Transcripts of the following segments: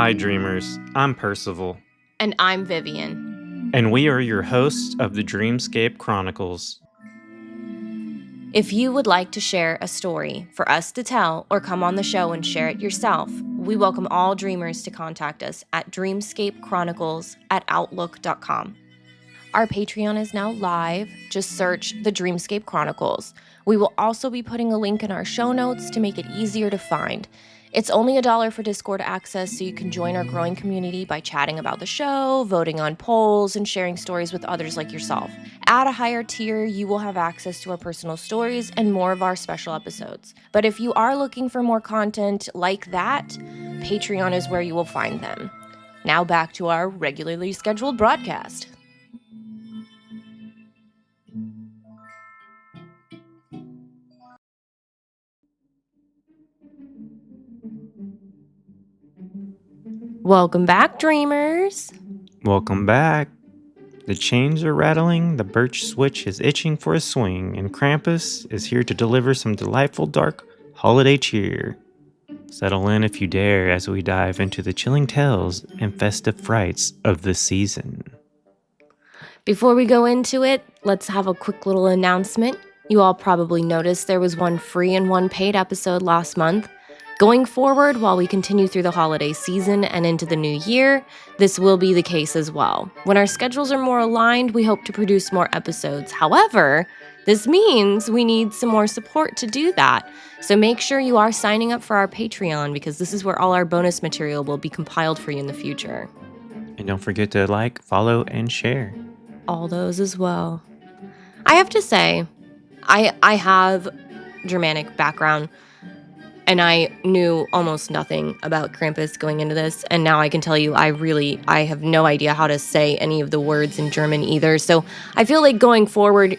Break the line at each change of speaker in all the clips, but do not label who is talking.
Hi, dreamers. I'm Percival.
And I'm Vivian.
And we are your hosts of the Dreamscape Chronicles.
If you would like to share a story for us to tell or come on the show and share it yourself, we welcome all dreamers to contact us at dreamscapechronicles@outlook.com. Our Patreon is now live. Just search the Dreamscape Chronicles. We will also be putting a link in our show notes to make it easier to find. It's only $1 for Discord access, so you can join our growing community by chatting about the show, voting on polls, and sharing stories with others like yourself. At a higher tier, you will have access to our personal stories and more of our special episodes. But if you are looking for more content like that, Patreon is where you will find them. Now back to our regularly scheduled broadcast. Welcome back, dreamers.
Welcome back. The chains are rattling, the birch switch is itching for a swing, and Krampus is here to deliver some delightful dark holiday cheer. Settle in if you dare as we dive into the chilling tales and festive frights of the season.
Before we go into it, let's have a quick little announcement. You all probably noticed there was one free and one paid episode last month. Going forward, while we continue through the holiday season and into the new year, this will be the case as well. When our schedules are more aligned, we hope to produce more episodes. However, this means we need some more support to do that. So make sure you are signing up for our Patreon, because this is where all our bonus material will be compiled for you in the future.
And don't forget to like, follow, and share.
All those as well. I have to say, I have Germanic background, and I knew almost nothing about Krampus going into this, and now I can tell you I have no idea how to say any of the words in German either. So I feel like going forward,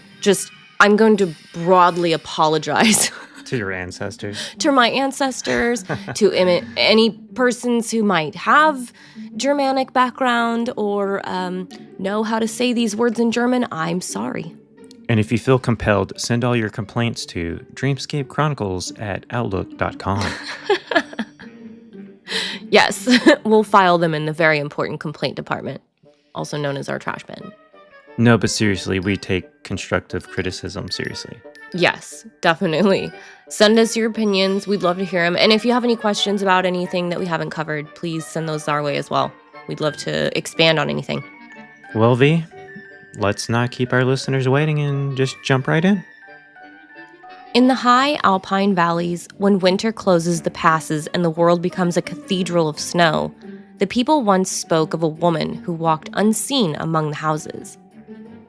I'm going to broadly apologize
To your ancestors.
to my ancestors, to any persons who might have Germanic background or know how to say these words in German. I'm sorry.
And if you feel compelled, send all your complaints to dreamscapechronicles@outlook.com.
Yes, we'll file them in the very important complaint department, also known as our trash bin.
No, but seriously, we take constructive criticism seriously.
Yes, definitely. Send us your opinions. We'd love to hear them. And if you have any questions about anything that we haven't covered, please send those our way as well. We'd love to expand on anything.
Well, V, let's not keep our listeners waiting and just jump right in.
In the high Alpine valleys, when winter closes the passes and the world becomes a cathedral of snow, the people once spoke of a woman who walked unseen among the houses.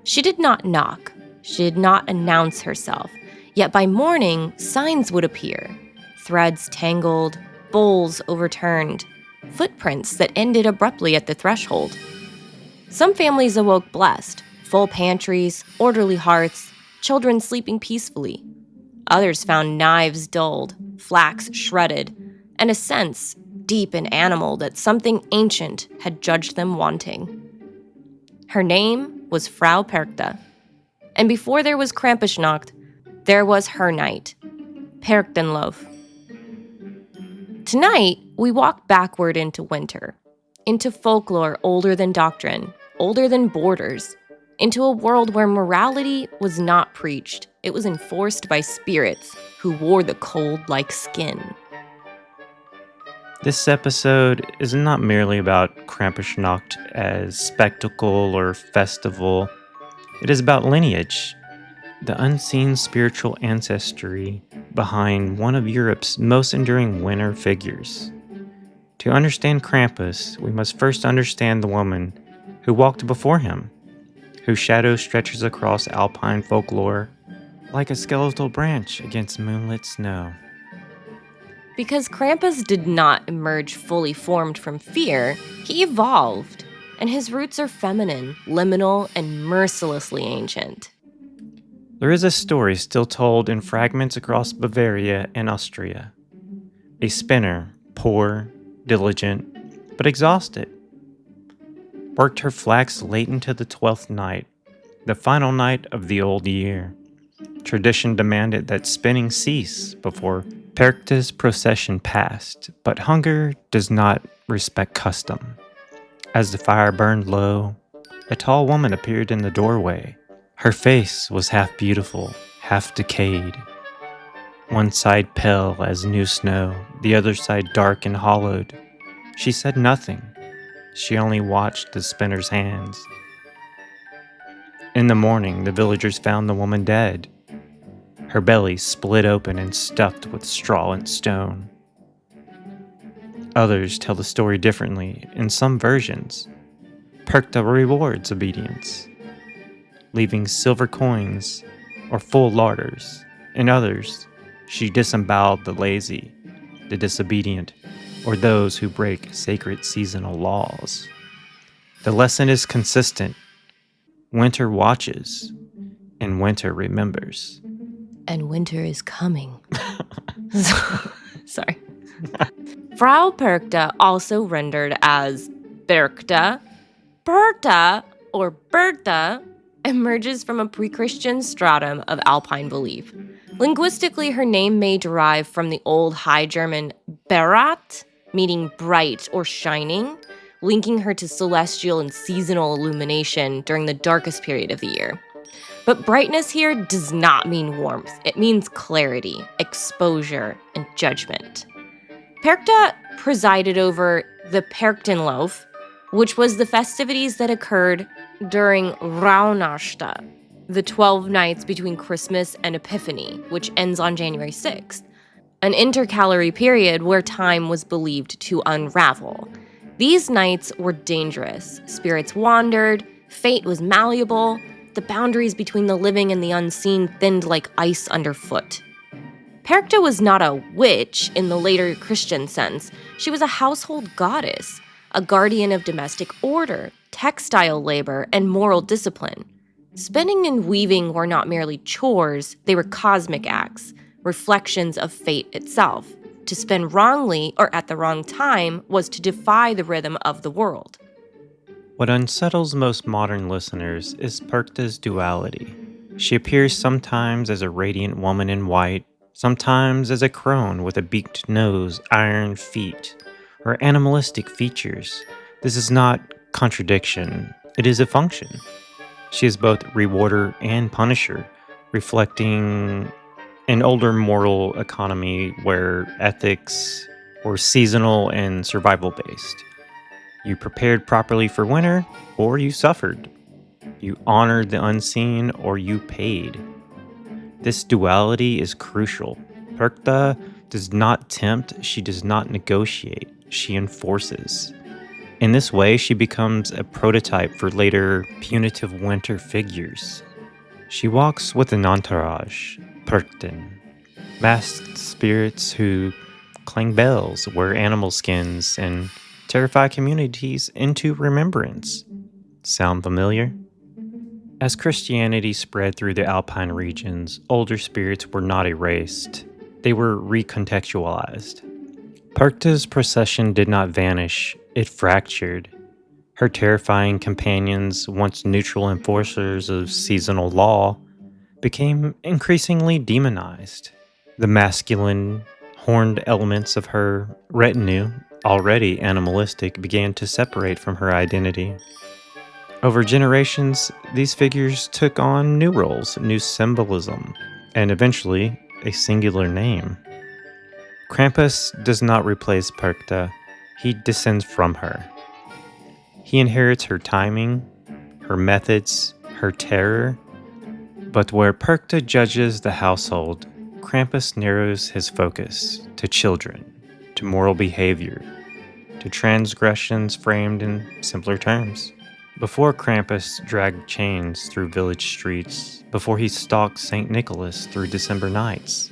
She did not knock. She did not announce herself. Yet by morning, signs would appear. Threads tangled, bowls overturned, footprints that ended abruptly at the threshold. Some families awoke blessed, full pantries, orderly hearths, children sleeping peacefully. Others found knives dulled, flax shredded, and a sense, deep and animal, that something ancient had judged them wanting. Her name was Frau Perchta. And before there was Krampusnacht, there was her night, Perchtenlof. Tonight, we walk backward into winter, into folklore older than doctrine, older than borders, into a world where morality was not preached. It was enforced by spirits who wore the cold like skin.
This episode is not merely about Krampusnacht as spectacle or festival. It is about lineage, the unseen spiritual ancestry behind one of Europe's most enduring winter figures. To understand Krampus, we must first understand the woman who walked before him, whose shadow stretches across Alpine folklore like a skeletal branch against moonlit snow.
Because Krampus did not emerge fully formed from fear, he evolved, and his roots are feminine, liminal, and mercilessly ancient.
There is a story still told in fragments across Bavaria and Austria. A spinner, poor, diligent, but exhausted, worked her flax late into the 12th night, the final night of the old year. Tradition demanded that spinning cease before Perchta's procession passed, but hunger does not respect custom. As the fire burned low, a tall woman appeared in the doorway. Her face was half beautiful, half decayed. One side pale as new snow, the other side dark and hollowed. She said nothing. She only watched the spinner's hands. In the morning, the villagers found the woman dead. Her belly split open and stuffed with straw and stone. Others tell the story differently. In some versions, Perchta rewards obedience, leaving silver coins or full larders. In others, she disemboweled the lazy, the disobedient, or those who break sacred seasonal laws. The lesson is consistent. Winter watches, and winter remembers.
And winter is coming. Sorry. Frau Perchta, also rendered as Perchta, Perchta, or Bertha, emerges from a pre-Christian stratum of Alpine belief. Linguistically, her name may derive from the Old High German berat, meaning bright or shining, linking her to celestial and seasonal illumination during the darkest period of the year. But brightness here does not mean warmth. It means clarity, exposure, and judgment. Perchta presided over the Perchtenlauf, which was the festivities that occurred during Rauhnacht, the 12 nights between Christmas and Epiphany, which ends on January 6th, an intercalary period where time was believed to unravel. These nights were dangerous. Spirits wandered, fate was malleable, the boundaries between the living and the unseen thinned like ice underfoot. Perchta was not a witch in the later Christian sense. She was a household goddess, a guardian of domestic order, textile labor, and moral discipline. Spinning and weaving were not merely chores, they were cosmic acts, reflections of fate itself. To spin wrongly or at the wrong time was to defy the rhythm of the world.
What unsettles most modern listeners is Perchta's duality. She appears sometimes as a radiant woman in white, sometimes as a crone with a beaked nose, iron feet, or animalistic features. This is not contradiction, it is a function. She is both rewarder and punisher, reflecting an older moral economy where ethics were seasonal and survival based. You prepared properly for winter, or you suffered. You honored the unseen, or you paid. This duality is crucial. Perchta does not tempt, she does not negotiate, she enforces. In this way, she becomes a prototype for later punitive winter figures. She walks with an entourage, Perchten, masked spirits who clang bells, wear animal skins, and terrify communities into remembrance. Sound familiar? As Christianity spread through the Alpine regions, older spirits were not erased. They were recontextualized. Perchta's procession did not vanish, it fractured. Her terrifying companions, once neutral enforcers of seasonal law, became increasingly demonized. The masculine, horned elements of her retinue, already animalistic, began to separate from her identity. Over generations, these figures took on new roles, new symbolism, and eventually a singular name. Krampus does not replace Perchta, he descends from her. He inherits her timing, her methods, her terror, but where Perchta judges the household, Krampus narrows his focus to children, to moral behavior, to transgressions framed in simpler terms. Before Krampus dragged chains through village streets, before he stalked St. Nicholas through December nights,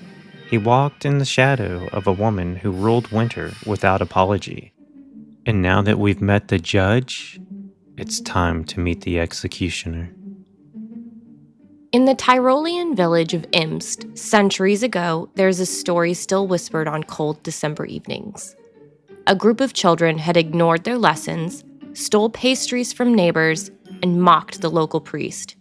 he walked in the shadow of a woman who ruled winter without apology. And now that we've met the judge, it's time to meet the executioner.
In the Tyrolean village of Imst, centuries ago, there's a story still whispered on cold December evenings. A group of children had ignored their lessons, stole pastries from neighbors, and mocked the local priest.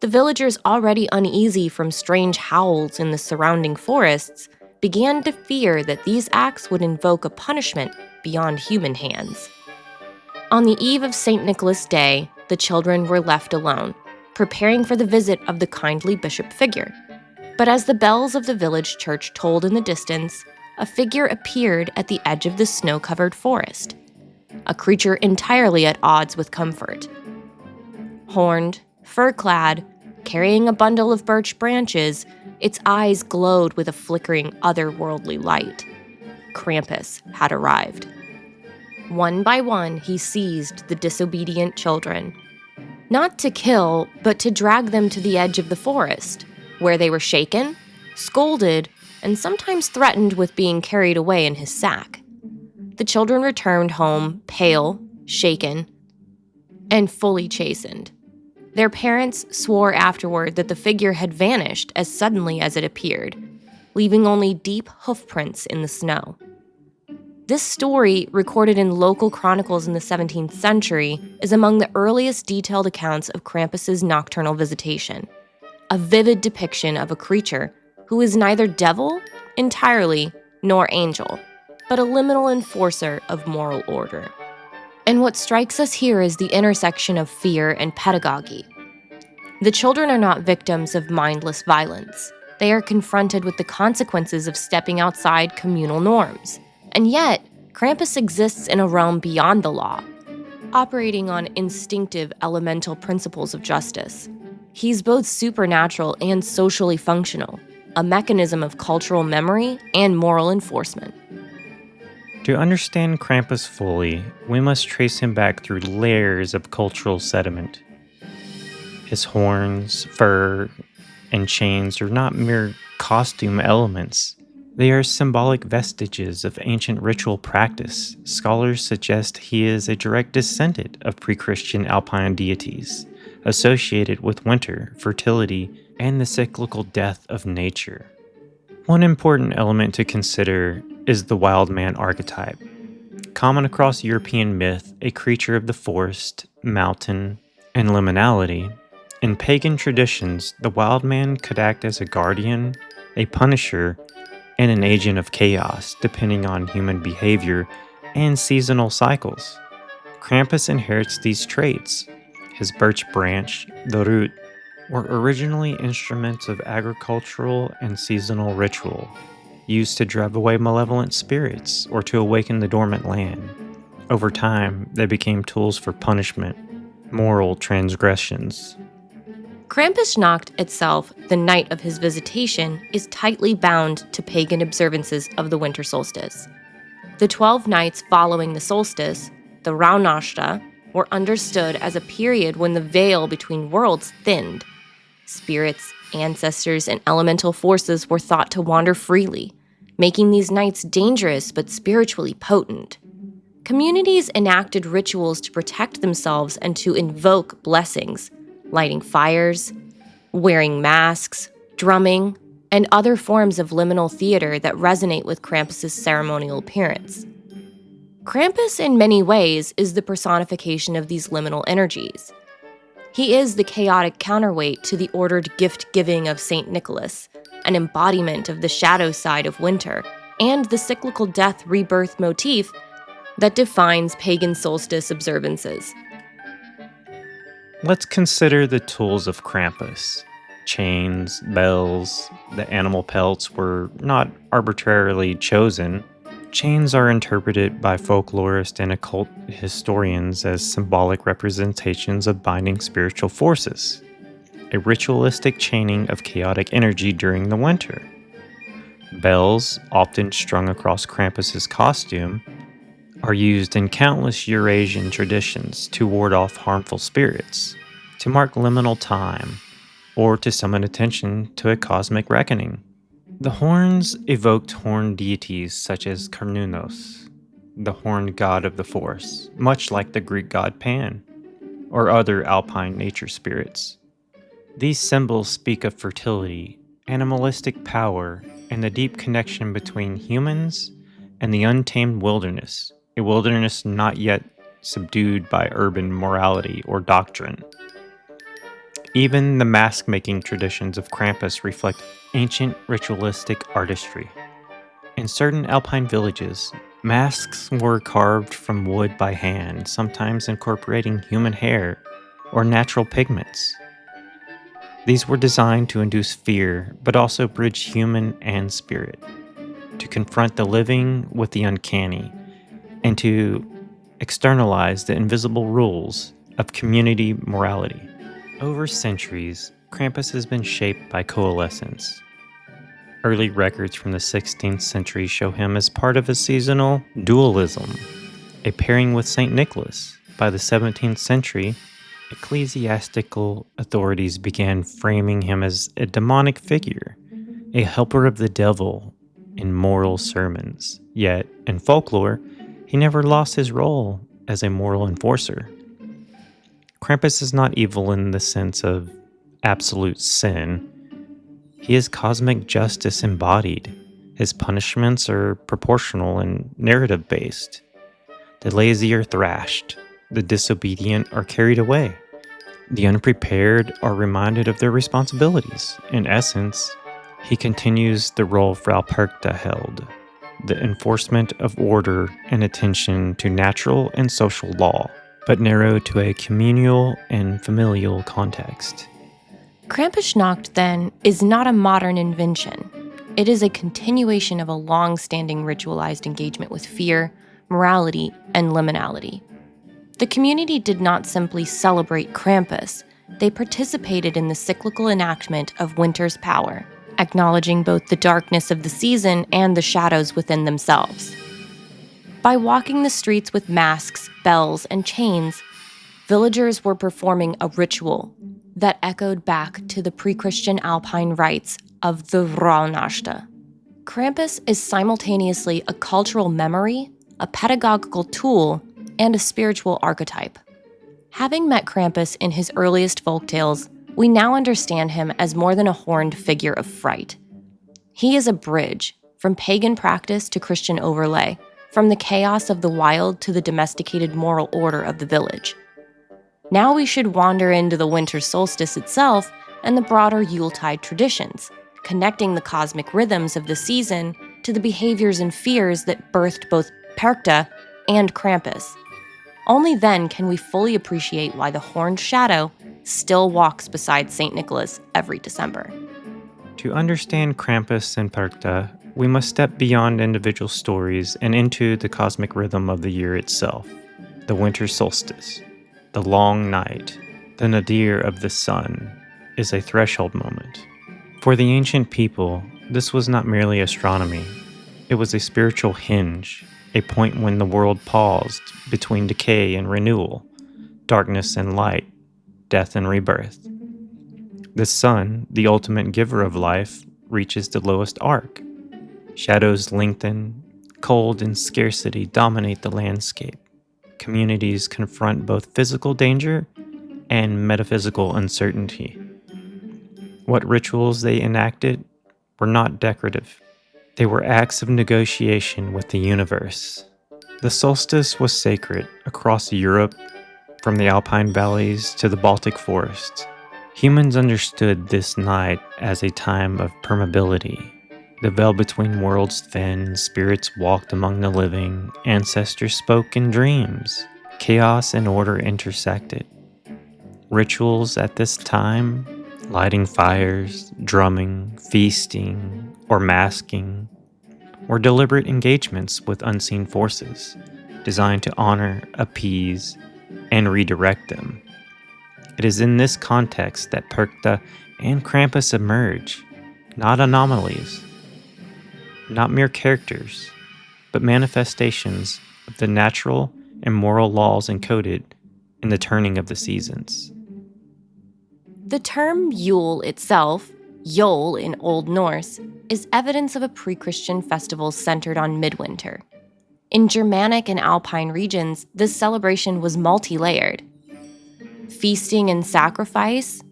The villagers, already uneasy from strange howls in the surrounding forests, began to fear that these acts would invoke a punishment beyond human hands. On the eve of St. Nicholas Day, the children were left alone, preparing for the visit of the kindly bishop figure. But as the bells of the village church tolled in the distance, a figure appeared at the edge of the snow-covered forest, a creature entirely at odds with comfort. Horned, fur-clad, carrying a bundle of birch branches, its eyes glowed with a flickering otherworldly light. Krampus had arrived. One by one, he seized the disobedient children, not to kill, but to drag them to the edge of the forest, where they were shaken, scolded, and sometimes threatened with being carried away in his sack. The children returned home, pale, shaken, and fully chastened. Their parents swore afterward that the figure had vanished as suddenly as it appeared, leaving only deep hoofprints in the snow. This story, recorded in local chronicles in the 17th century, is among the earliest detailed accounts of Krampus's nocturnal visitation, a vivid depiction of a creature who is neither devil, entirely, nor angel, but a liminal enforcer of moral order. And what strikes us here is the intersection of fear and pedagogy. The children are not victims of mindless violence. They are confronted with the consequences of stepping outside communal norms. And yet, Krampus exists in a realm beyond the law, operating on instinctive elemental principles of justice. He's both supernatural and socially functional, a mechanism of cultural memory and moral enforcement.
To understand Krampus fully, we must trace him back through layers of cultural sediment. His horns, fur, and chains are not mere costume elements. They are symbolic vestiges of ancient ritual practice. Scholars suggest he is a direct descendant of pre-Christian Alpine deities, associated with winter, fertility, and the cyclical death of nature. One important element to consider is the wild man archetype. Common across European myth, a creature of the forest, mountain, and liminality, in pagan traditions, the wild man could act as a guardian, a punisher, and an agent of chaos, depending on human behavior and seasonal cycles. Krampus inherits these traits. His birch branch, the root, were originally instruments of agricultural and seasonal ritual, used to drive away malevolent spirits or to awaken the dormant land. Over time, they became tools for punishment, moral transgressions.
Krampusnacht itself, the night of his visitation, is tightly bound to pagan observances of the winter solstice. The 12 nights following the solstice, the Rauhnachta, were understood as a period when the veil between worlds thinned. Spirits, ancestors, and elemental forces were thought to wander freely, making these nights dangerous but spiritually potent. Communities enacted rituals to protect themselves and to invoke blessings, lighting fires, wearing masks, drumming, and other forms of liminal theater that resonate with Krampus's ceremonial appearance. Krampus, in many ways, is the personification of these liminal energies. He is the chaotic counterweight to the ordered gift-giving of St. Nicholas, an embodiment of the shadow side of winter, and the cyclical death-rebirth motif that defines pagan solstice observances.
Let's consider the tools of Krampus. Chains, bells, the animal pelts were not arbitrarily chosen. Chains are interpreted by folklorists and occult historians as symbolic representations of binding spiritual forces, a ritualistic chaining of chaotic energy during the winter. Bells, often strung across Krampus's costume, are used in countless Eurasian traditions to ward off harmful spirits, to mark liminal time, or to summon attention to a cosmic reckoning. The horns evoked horned deities such as Carnunos, the horned god of the forest, much like the Greek god Pan, or other alpine nature spirits. These symbols speak of fertility, animalistic power, and the deep connection between humans and the untamed wilderness, a wilderness not yet subdued by urban morality or doctrine. Even the mask-making traditions of Krampus reflect ancient ritualistic artistry. In certain Alpine villages, masks were carved from wood by hand, sometimes incorporating human hair or natural pigments. These were designed to induce fear, but also bridge human and spirit, to confront the living with the uncanny, and to externalize the invisible rules of community morality. Over centuries, Krampus has been shaped by coalescence. Early records from the 16th century show him as part of a seasonal dualism, a pairing with St. Nicholas. By the 17th century, ecclesiastical authorities began framing him as a demonic figure, a helper of the devil in moral sermons. Yet, in folklore, he never lost his role as a moral enforcer. Krampus is not evil in the sense of absolute sin. He is cosmic justice embodied. His punishments are proportional and narrative-based. The lazy are thrashed. The disobedient are carried away. The unprepared are reminded of their responsibilities. In essence, he continues the role Frau Perchta held, the enforcement of order and attention to natural and social law, but narrowed to a communal and familial context.
Krampusnacht, then, is not a modern invention. It is a continuation of a long-standing ritualized engagement with fear, morality, and liminality. The community did not simply celebrate Krampus, they participated in the cyclical enactment of winter's power, acknowledging both the darkness of the season and the shadows within themselves. By walking the streets with masks, bells, and chains, villagers were performing a ritual that echoed back to the pre-Christian Alpine rites of the Rauhnacht. Krampus is simultaneously a cultural memory, a pedagogical tool, and a spiritual archetype. Having met Krampus in his earliest folktales, we now understand him as more than a horned figure of fright. He is a bridge, from pagan practice to Christian overlay, from the chaos of the wild to the domesticated moral order of the village. Now we should wander into the winter solstice itself and the broader Yuletide traditions, connecting the cosmic rhythms of the season to the behaviors and fears that birthed both Perchta and Krampus. Only then can we fully appreciate why the horned shadow still walks beside St. Nicholas every December.
To understand Krampus and Perchta, we must step beyond individual stories and into the cosmic rhythm of the year itself, the winter solstice. The long night, the nadir of the sun, is a threshold moment. For the ancient people, this was not merely astronomy. It was a spiritual hinge, a point when the world paused between decay and renewal, darkness and light, death and rebirth. The sun, the ultimate giver of life, reaches the lowest arc. Shadows lengthen, cold and scarcity dominate the landscape. Communities confront both physical danger and metaphysical uncertainty. What rituals they enacted were not decorative. They were acts of negotiation with the universe. The solstice was sacred across Europe, from the Alpine valleys to the Baltic forests. Humans understood this night as a time of permeability. The veil between worlds thinned, spirits walked among the living, ancestors spoke in dreams. Chaos and order intersected. Rituals at this time, lighting fires, drumming, feasting, or masking, were deliberate engagements with unseen forces, designed to honor, appease, and redirect them. It is in this context that Perchta and Krampus emerge, not anomalies, not mere characters, but manifestations of the natural and moral laws encoded in the turning of the seasons.
The term Yule itself, Yule in Old Norse, is evidence of a pre-Christian festival centered on midwinter. In Germanic and Alpine regions, this celebration was multi-layered. Feasting and sacrifice,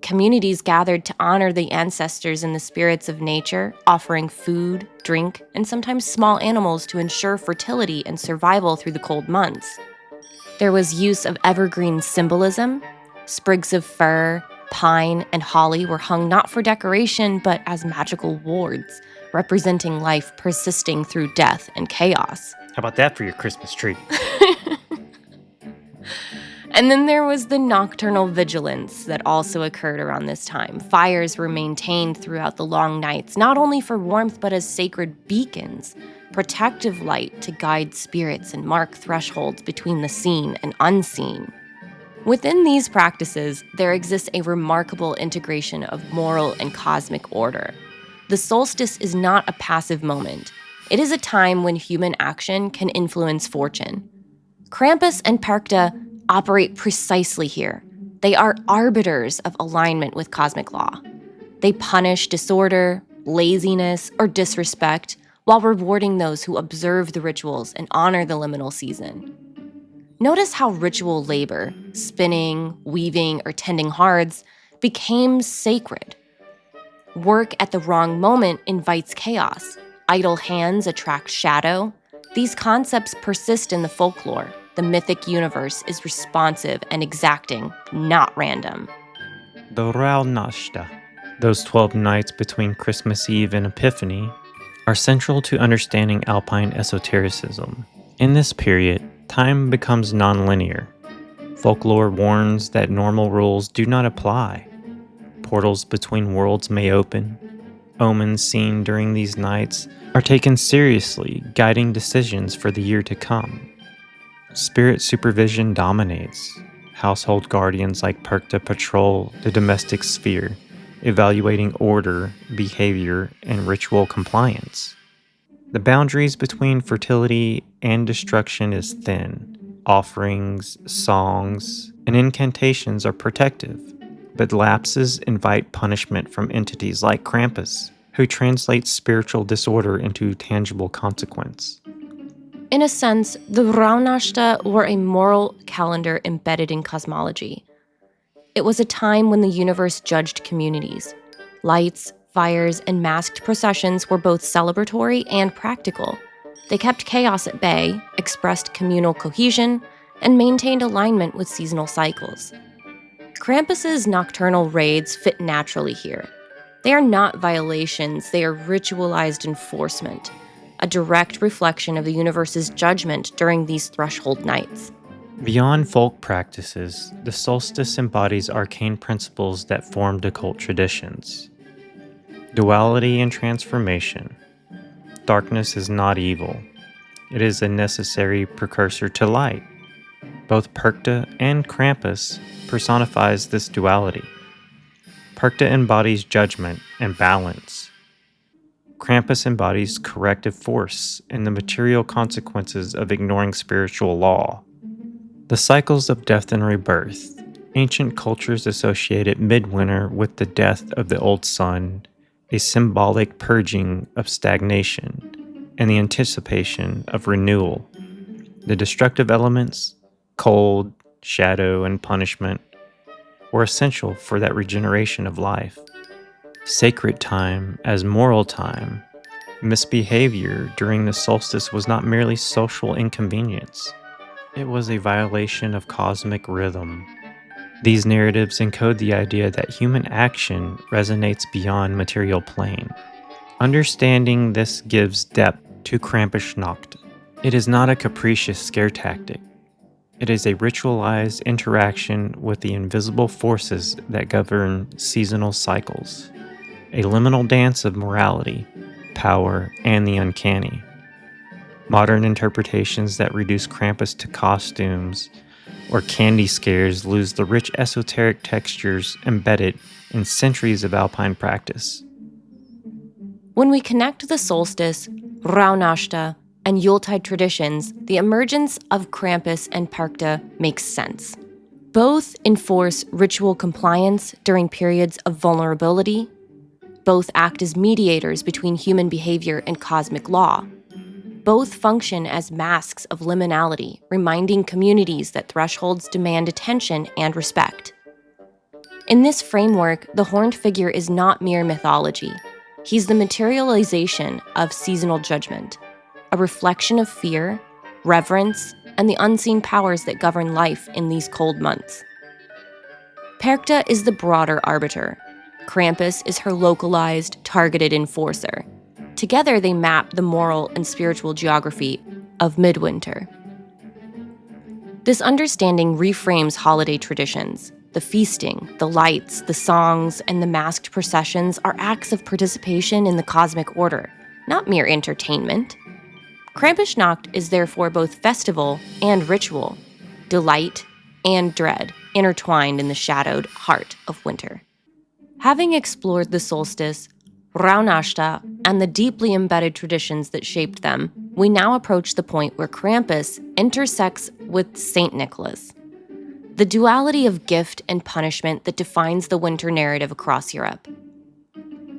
communities gathered to honor the ancestors and the spirits of nature, offering food, drink, and sometimes small animals to ensure fertility and survival through the cold months. There was use of evergreen symbolism, sprigs of fir, Pine and holly were hung not for decoration, but as magical wards, representing life persisting through death and chaos.
How about that for your Christmas tree?
And then there was the nocturnal vigilance that also occurred around this time. Fires were maintained throughout the long nights, not only for warmth, but as sacred beacons, protective light to guide spirits and mark thresholds between the seen and unseen. Within these practices, there exists a remarkable integration of moral and cosmic order. The solstice is not a passive moment. It is a time when human action can influence fortune. Krampus and Perchta operate precisely here. They are arbiters of alignment with cosmic law. They punish disorder, laziness, or disrespect while rewarding those who observe the rituals and honor the liminal season. Notice how ritual labor, spinning, weaving, or tending hearths, became sacred. Work at the wrong moment invites chaos. Idle hands attract shadow. These concepts persist in the folklore. The mythic universe is responsive and exacting, not random.
The Rauhnashta, those 12 nights between Christmas Eve and Epiphany, are central to understanding Alpine esotericism. In this period, time becomes nonlinear. Folklore warns that normal rules do not apply. Portals between worlds may open. Omens seen during these nights are taken seriously, guiding decisions for the year to come. Spirit supervision dominates. Household guardians like Perchta patrol the domestic sphere, evaluating order, behavior, and ritual compliance. The boundaries between fertility and destruction is thin. Offerings, songs, and incantations are protective, but lapses invite punishment from entities like Krampus, who translates spiritual disorder into tangible consequence.
In a sense, the Rauhnashta were a moral calendar embedded in cosmology. It was a time when the universe judged communities. Lights, fires, and masked processions were both celebratory and practical. They kept chaos at bay, expressed communal cohesion, and maintained alignment with seasonal cycles. Krampus's nocturnal raids fit naturally here. They are not violations, they are ritualized enforcement, a direct reflection of the universe's judgment during these threshold nights.
Beyond folk practices, the solstice embodies arcane principles that formed occult traditions. Duality and transformation. Darkness is not evil. It is a necessary precursor to light. Both Perchta and Krampus personifies this duality. Perchta embodies judgment and balance. Krampus embodies corrective force and the material consequences of ignoring spiritual law. The cycles of death and rebirth. Ancient cultures associated midwinter with the death of the old sun, a symbolic purging of stagnation, and the anticipation of renewal. The destructive elements, cold, shadow, and punishment, were essential for that regeneration of life. Sacred time as moral time. Misbehavior during the solstice was not merely social inconvenience. It was a violation of cosmic rhythm. These narratives encode the idea that human action resonates beyond material plane. Understanding this gives depth to Krampusnacht. It is not a capricious scare tactic. It is a ritualized interaction with the invisible forces that govern seasonal cycles. A liminal dance of morality, power, and the uncanny. Modern interpretations that reduce Krampus to costumes or candy scares lose the rich esoteric textures embedded in centuries of Alpine practice.
When we connect the solstice, Rauhnashta, and Yuletide traditions, the emergence of Krampus and Perchta makes sense. Both enforce ritual compliance during periods of vulnerability. Both act as mediators between human behavior and cosmic law. Both function as masks of liminality, reminding communities that thresholds demand attention and respect. In this framework, the horned figure is not mere mythology. He's the materialization of seasonal judgment, a reflection of fear, reverence, and the unseen powers that govern life in these cold months. Perchta is the broader arbiter. Krampus is her localized, targeted enforcer. Together, they map the moral and spiritual geography of midwinter. This understanding reframes holiday traditions. The feasting, the lights, the songs, and the masked processions are acts of participation in the cosmic order, not mere entertainment. Krampusnacht is therefore both festival and ritual, delight and dread, intertwined in the shadowed heart of winter. Having explored the solstice, Rauhnächte, and the deeply embedded traditions that shaped them, we now approach the point where Krampus intersects with St. Nicholas, the duality of gift and punishment that defines the winter narrative across Europe.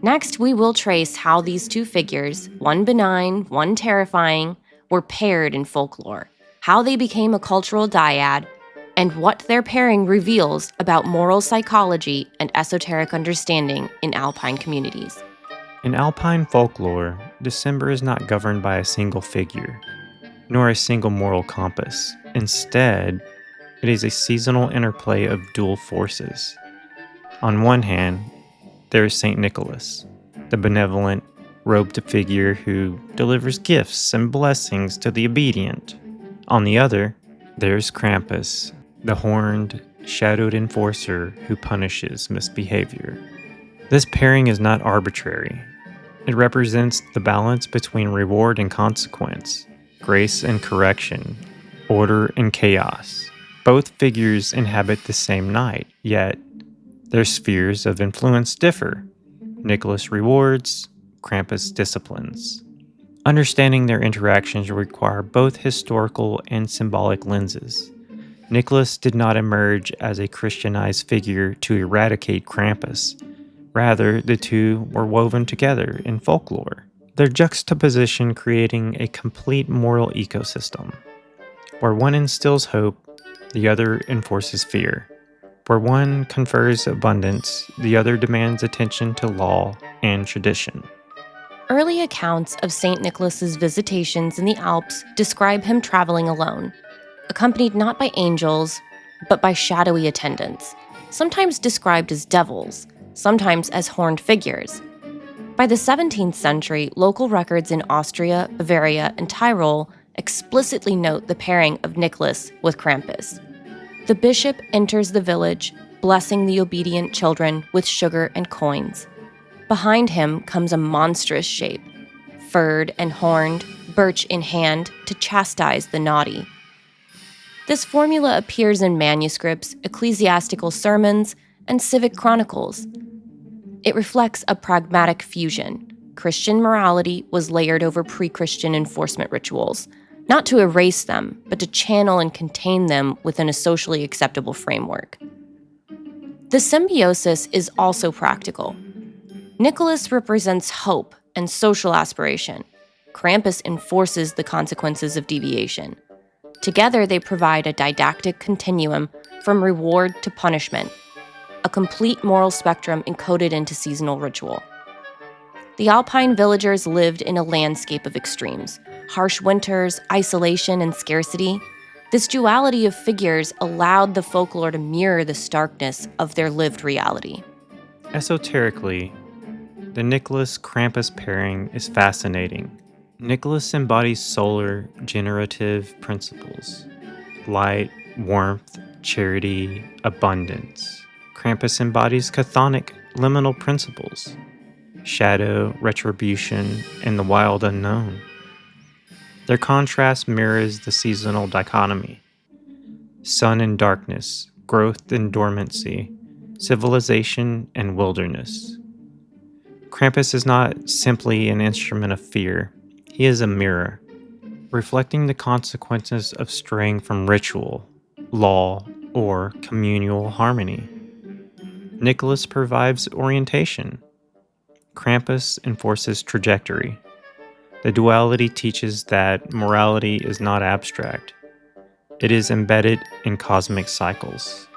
Next, we will trace how these two figures, one benign, one terrifying, were paired in folklore, how they became a cultural dyad, and what their pairing reveals about moral psychology and esoteric understanding in Alpine communities.
In Alpine folklore, December is not governed by a single figure, nor a single moral compass. Instead, it is a seasonal interplay of dual forces. On one hand, there is St. Nicholas, the benevolent, robed figure who delivers gifts and blessings to the obedient. On the other, there's Krampus, the horned, shadowed enforcer who punishes misbehavior. This pairing is not arbitrary. It represents the balance between reward and consequence, grace and correction, order and chaos. Both figures inhabit the same night, yet their spheres of influence differ. Nicholas rewards, Krampus disciplines. Understanding their interactions require both historical and symbolic lenses. Nicholas did not emerge as a Christianized figure to eradicate Krampus. Rather, the two were woven together in folklore, their juxtaposition creating a complete moral ecosystem. Where one instills hope, the other enforces fear. Where one confers abundance, the other demands attention to law and tradition.
Early accounts of St. Nicholas's visitations in the Alps describe him traveling alone, accompanied not by angels, but by shadowy attendants, sometimes described as devils, sometimes as horned figures. By the 17th century, local records in Austria, Bavaria, and Tyrol explicitly note the pairing of Nicholas with Krampus. The bishop enters the village, blessing the obedient children with sugar and coins. Behind him comes a monstrous shape, furred and horned, birch in hand, to chastise the naughty. This formula appears in manuscripts, ecclesiastical sermons, and civic chronicles. It reflects a pragmatic fusion. Christian morality was layered over pre-Christian enforcement rituals, not to erase them, but to channel and contain them within a socially acceptable framework. The symbiosis is also practical. Nicholas represents hope and social aspiration. Krampus enforces the consequences of deviation. Together, they provide a didactic continuum from reward to punishment, a complete moral spectrum encoded into seasonal ritual. The Alpine villagers lived in a landscape of extremes, harsh winters, isolation, and scarcity. This duality of figures allowed the folklore to mirror the starkness of their lived reality.
Esoterically, the Nicholas-Krampus pairing is fascinating. Nicholas embodies solar, generative principles: light, warmth, charity, abundance. Krampus embodies chthonic, liminal principles: shadow, retribution, and the wild unknown. Their contrast mirrors the seasonal dichotomy: sun and darkness, growth and dormancy, civilization and wilderness. Krampus is not simply an instrument of fear. He is a mirror, reflecting the consequences of straying from ritual, law, or communal harmony. Nicholas provides orientation. Krampus enforces trajectory. The duality teaches that morality is not abstract. It is embedded in cosmic cycles.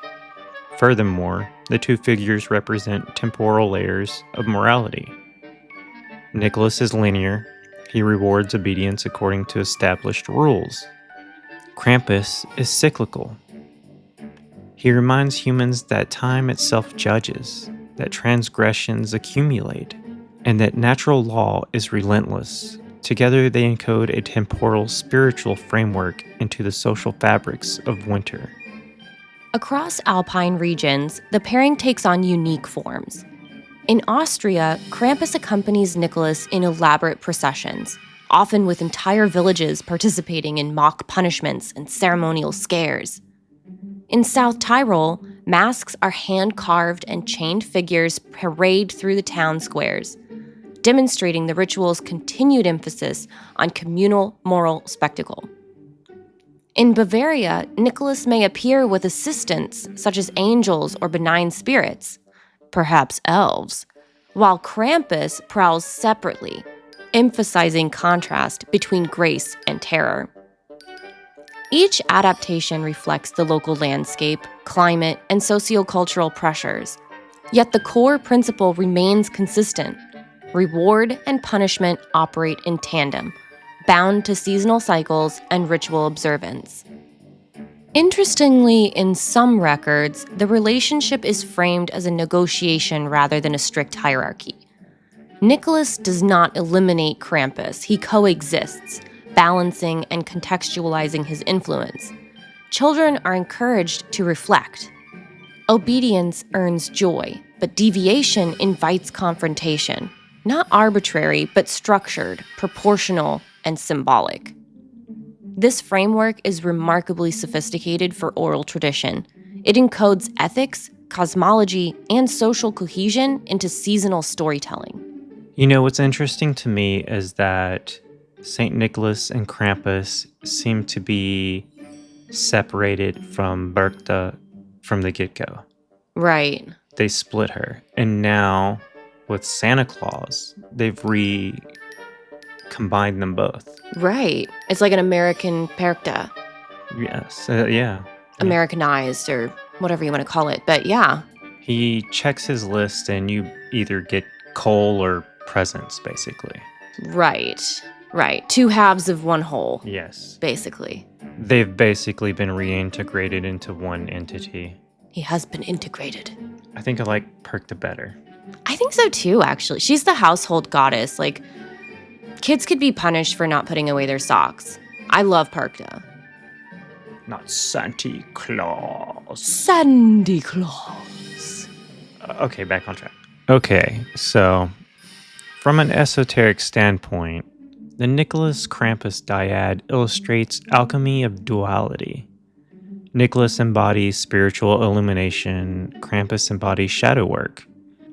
Furthermore, the two figures represent temporal layers of morality. Nicholas is linear. He rewards obedience according to established rules. Krampus is cyclical. He reminds humans that time itself judges, that transgressions accumulate, and that natural law is relentless. Together, they encode a temporal spiritual framework into the social fabrics of winter.
Across Alpine regions, the pairing takes on unique forms. In Austria, Krampus accompanies Nicholas in elaborate processions, often with entire villages participating in mock punishments and ceremonial scares. In South Tyrol, masks are hand-carved and chained figures parade through the town squares, demonstrating the ritual's continued emphasis on communal moral spectacle. In Bavaria, Nicholas may appear with assistants such as angels or benign spirits, perhaps elves, while Krampus prowls separately, emphasizing contrast between grace and terror. Each adaptation reflects the local landscape, climate, and sociocultural pressures, yet the core principle remains consistent. Reward and punishment operate in tandem, bound to seasonal cycles and ritual observance. Interestingly, in some records, the relationship is framed as a negotiation rather than a strict hierarchy. Nicholas does not eliminate Krampus, he coexists, balancing and contextualizing his influence. Children are encouraged to reflect. Obedience earns joy, but deviation invites confrontation. Not arbitrary, but structured, proportional, and symbolic. This framework is remarkably sophisticated for oral tradition. It encodes ethics, cosmology, and social cohesion into seasonal storytelling.
You know, what's interesting to me is that St. Nicholas and Krampus seem to be separated from Perchta from the get-go.
Right.
They split her. And now, with Santa Claus, they've combined them both.
Right. It's like an American Perchta.
Yes, yeah.
Americanized, or whatever you want to call it. But yeah.
He checks his list and you either get coal or presents, basically.
Right. Two halves of one whole.
Yes.
Basically.
They've basically been reintegrated into one entity.
He has been integrated.
I think I like Perchta better.
I think so too, actually. She's the household goddess. Like, kids could be punished for not putting away their socks. I love Perchta.
Not Santa Claus.
Santa Claus.
Okay, back on track. Okay, so from an esoteric standpoint, the Nicholas Krampus dyad illustrates alchemy of duality. Nicholas embodies spiritual illumination, Krampus embodies shadow work.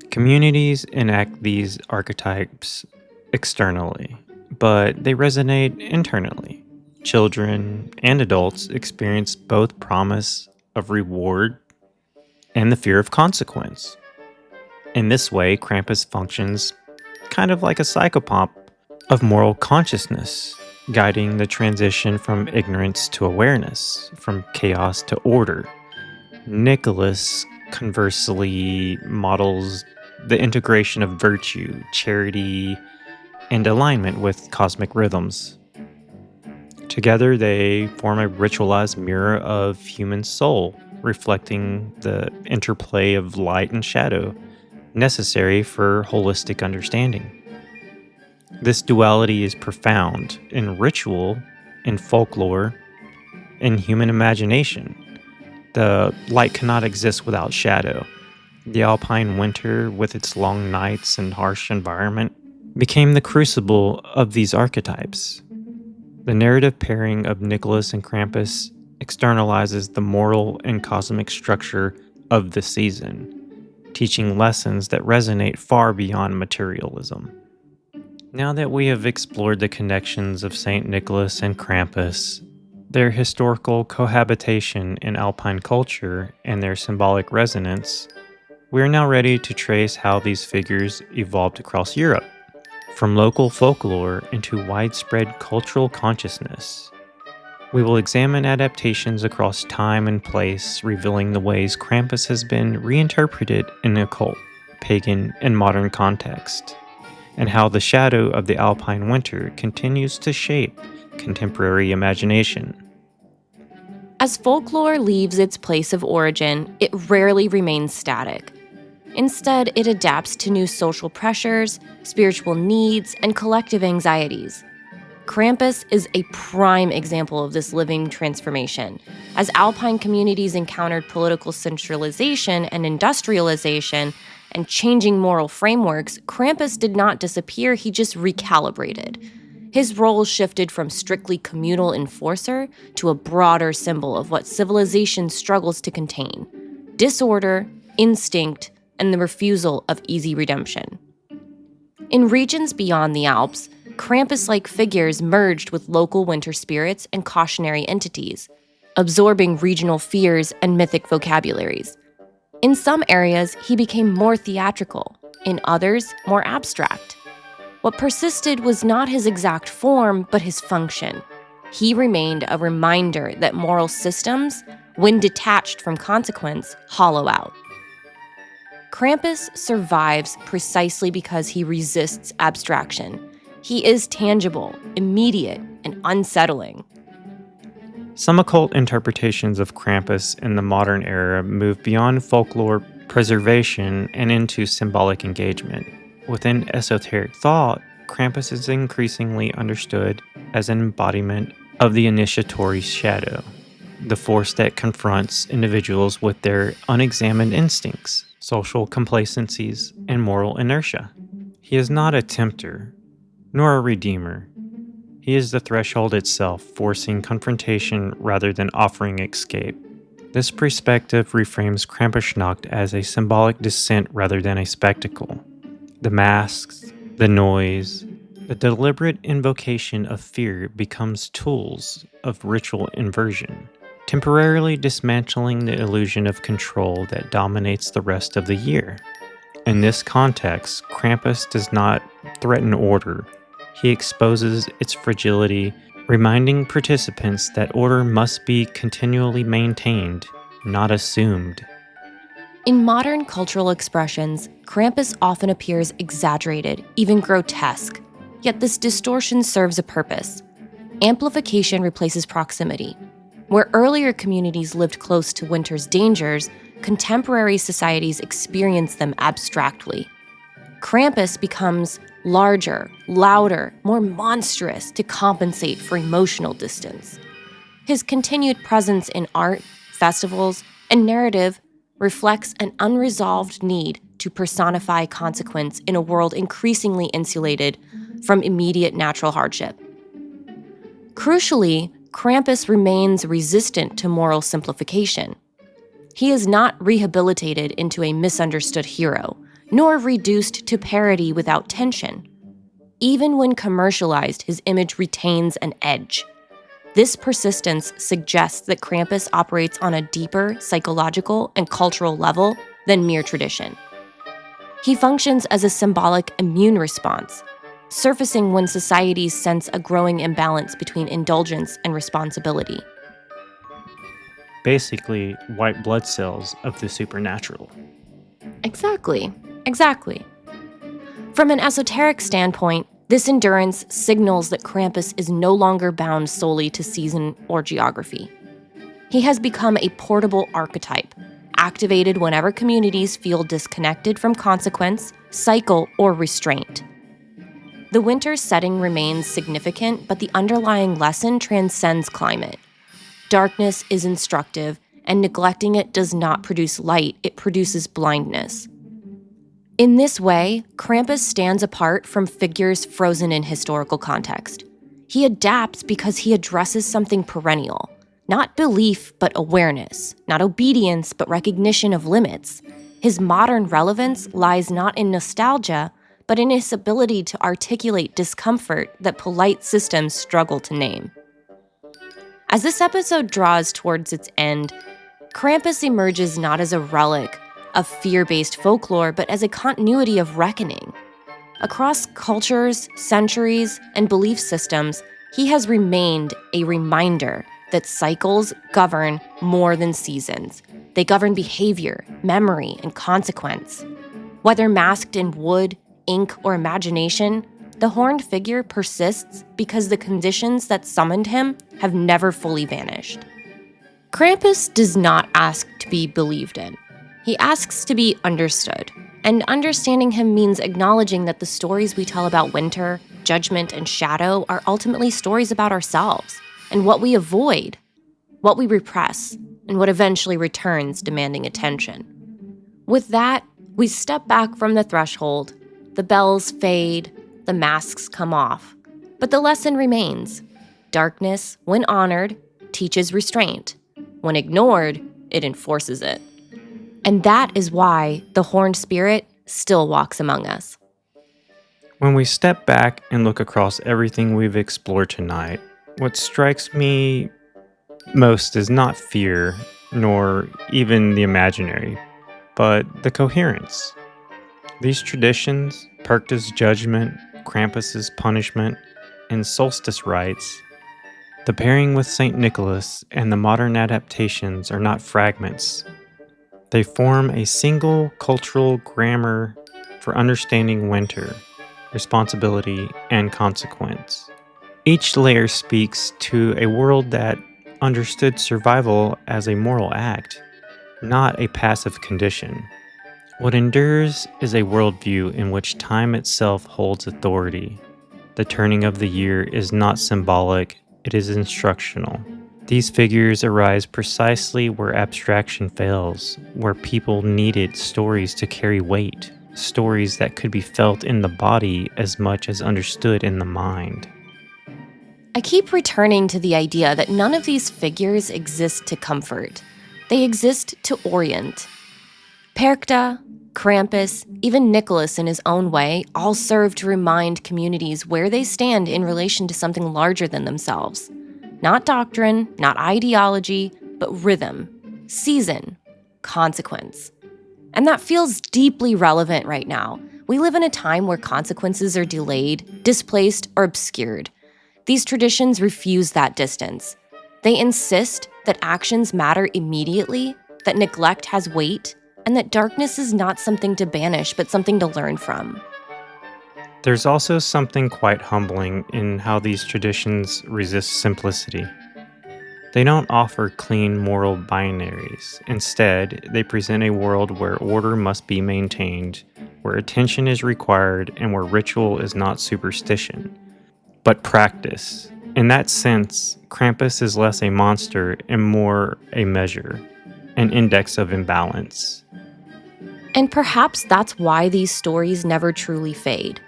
Communities enact these archetypes externally, but they resonate internally. Children and adults experience both promise of reward and the fear of consequence. In this way, Krampus functions kind of like a psychopomp of moral consciousness, guiding the transition from ignorance to awareness, from chaos to order. Nicholas, conversely, models the integration of virtue, charity, and alignment with cosmic rhythms. Together, they form a ritualized mirror of human soul, reflecting the interplay of light and shadow necessary for holistic understanding. This duality is profound in ritual, in folklore, in human imagination. The light cannot exist without shadow. The Alpine winter, with its long nights and harsh environment, became the crucible of these archetypes. The narrative pairing of Nicholas and Krampus externalizes the moral and cosmic structure of the season, teaching lessons that resonate far beyond materialism. Now that we have explored the connections of St. Nicholas and Krampus, their historical cohabitation in Alpine culture, and their symbolic resonance, we are now ready to trace how these figures evolved across Europe, from local folklore into widespread cultural consciousness. We will examine adaptations across time and place, revealing the ways Krampus has been reinterpreted in occult, pagan, and modern context, and how the shadow of the Alpine winter continues to shape contemporary imagination.
As folklore leaves its place of origin, it rarely remains static. Instead, it adapts to new social pressures, spiritual needs, and collective anxieties. Krampus is a prime example of this living transformation. As Alpine communities encountered political centralization and industrialization and changing moral frameworks, Krampus did not disappear, he just recalibrated. His role shifted from strictly communal enforcer to a broader symbol of what civilization struggles to contain: disorder, instinct, and the refusal of easy redemption. In regions beyond the Alps, Krampus-like figures merged with local winter spirits and cautionary entities, absorbing regional fears and mythic vocabularies. In some areas, he became more theatrical, in others, more abstract. What persisted was not his exact form, but his function. He remained a reminder that moral systems, when detached from consequence, hollow out. Krampus survives precisely because he resists abstraction. He is tangible, immediate, and unsettling.
Some occult interpretations of Krampus in the modern era move beyond folklore preservation and into symbolic engagement. Within esoteric thought, Krampus is increasingly understood as an embodiment of the initiatory shadow, the force that confronts individuals with their unexamined instincts, social complacencies, and moral inertia. He is not a tempter, nor a redeemer. He is the threshold itself, forcing confrontation rather than offering escape. This perspective reframes Krampusnacht as a symbolic descent rather than a spectacle. The masks, the noise, the deliberate invocation of fear becomes tools of ritual inversion, temporarily dismantling the illusion of control that dominates the rest of the year. In this context, Krampus does not threaten order. He exposes its fragility, reminding participants that order must be continually maintained, not assumed.
In modern cultural expressions, Krampus often appears exaggerated, even grotesque. Yet this distortion serves a purpose. Amplification replaces proximity. Where earlier communities lived close to winter's dangers, contemporary societies experience them abstractly. Krampus becomes larger, louder, more monstrous to compensate for emotional distance. His continued presence in art, festivals, and narrative reflects an unresolved need to personify consequence in a world increasingly insulated from immediate natural hardship. Crucially, Krampus remains resistant to moral simplification. He is not rehabilitated into a misunderstood hero, nor reduced to parody without tension. Even when commercialized, his image retains an edge. This persistence suggests that Krampus operates on a deeper psychological and cultural level than mere tradition. He functions as a symbolic immune response, surfacing when societies sense a growing imbalance between indulgence and responsibility.
Basically, white blood cells of the supernatural.
Exactly. From an esoteric standpoint, this endurance signals that Krampus is no longer bound solely to season or geography. He has become a portable archetype, activated whenever communities feel disconnected from consequence, cycle, or restraint. The winter setting remains significant, but the underlying lesson transcends climate. Darkness is instructive, and neglecting it does not produce light, it produces blindness. In this way, Krampus stands apart from figures frozen in historical context. He adapts because he addresses something perennial, not belief but awareness, not obedience but recognition of limits. His modern relevance lies not in nostalgia, but in his ability to articulate discomfort that polite systems struggle to name. As this episode draws towards its end, Krampus emerges not as a relic of fear-based folklore, but as a continuity of reckoning. Across cultures, centuries, and belief systems, he has remained a reminder that cycles govern more than seasons. They govern behavior, memory, and consequence. Whether masked in wood, ink, or imagination, the horned figure persists because the conditions that summoned him have never fully vanished. Krampus does not ask to be believed in. He asks to be understood. And understanding him means acknowledging that the stories we tell about winter, judgment, and shadow are ultimately stories about ourselves and what we avoid, what we repress, and what eventually returns demanding attention. With that, we step back from the threshold, the bells fade, the masks come off, but the lesson remains. Darkness, when honored, teaches restraint. When ignored, it enforces it. And that is why the horned spirit still walks among us.
When we step back and look across everything we've explored tonight, what strikes me most is not fear, nor even the imaginary, but the coherence. These traditions, Perchta's judgment, Krampus's punishment, and Solstice rites, the pairing with St. Nicholas and the modern adaptations are not fragments. They form a single cultural grammar for understanding winter, responsibility, and consequence. Each layer speaks to a world that understood survival as a moral act, not a passive condition. What endures is a worldview in which time itself holds authority. The turning of the year is not symbolic, it is instructional. These figures arise precisely where abstraction fails, where people needed stories to carry weight, stories that could be felt in the body as much as understood in the mind.
I keep returning to the idea that none of these figures exist to comfort. They exist to orient. Perchta, Krampus, even Nicholas in his own way, all serve to remind communities where they stand in relation to something larger than themselves. Not doctrine, not ideology, but rhythm, season, consequence. And that feels deeply relevant right now. We live in a time where consequences are delayed, displaced, or obscured. These traditions refuse that distance. They insist that actions matter immediately, that neglect has weight, and that darkness is not something to banish, but something to learn from.
There's also something quite humbling in how these traditions resist simplicity. They don't offer clean moral binaries. Instead, they present a world where order must be maintained, where attention is required, and where ritual is not superstition, but practice. In that sense, Krampus is less a monster and more a measure, an index of imbalance.
And perhaps that's why these stories never truly fade.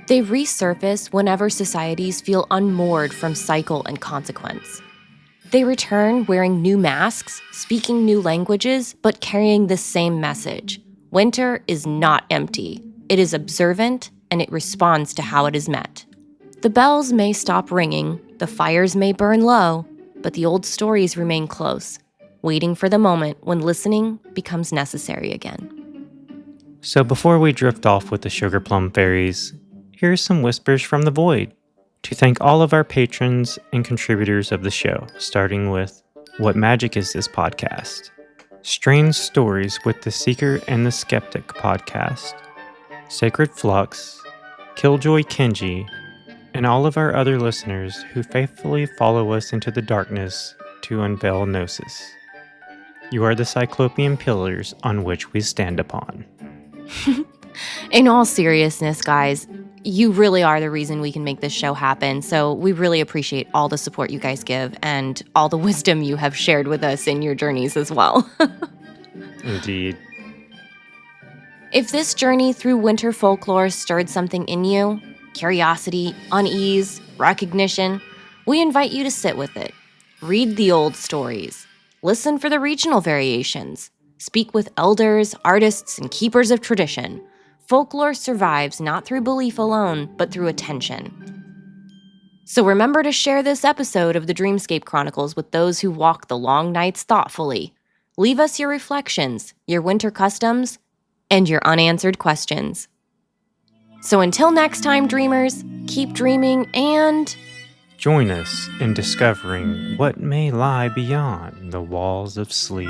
They resurface whenever societies feel unmoored from cycle and consequence. They return wearing new masks, speaking new languages, but carrying the same message. Winter is not empty. It is observant, and it responds to how it is met. The bells may stop ringing, the fires may burn low, but the old stories remain close, waiting for the moment when listening becomes necessary again.
So before we drift off with the Sugar Plum Fairies, here's some whispers from the void to thank all of our patrons and contributors of the show, starting with What Magic Is This Podcast? Strange Stories with the Seeker and the Skeptic Podcast, Sacred Flux, Killjoy Kenji, and all of our other listeners who faithfully follow us into the darkness to unveil Gnosis. You are the Cyclopean pillars on which we stand upon.
In all seriousness, guys, you really are the reason we can make this show happen, so we really appreciate all the support you guys give and all the wisdom you have shared with us in your journeys as well.
Indeed.
If this journey through winter folklore stirred something in you, curiosity, unease, recognition, we invite you to sit with it. Read the old stories. Listen for the regional variations. Speak with elders, artists, and keepers of tradition. Folklore survives not through belief alone, but through attention. So remember to share this episode of the Dreamscape Chronicles with those who walk the long nights thoughtfully. Leave us your reflections, your winter customs, and your unanswered questions. So until next time, dreamers, keep dreaming and
join us in discovering what may lie beyond the walls of sleep.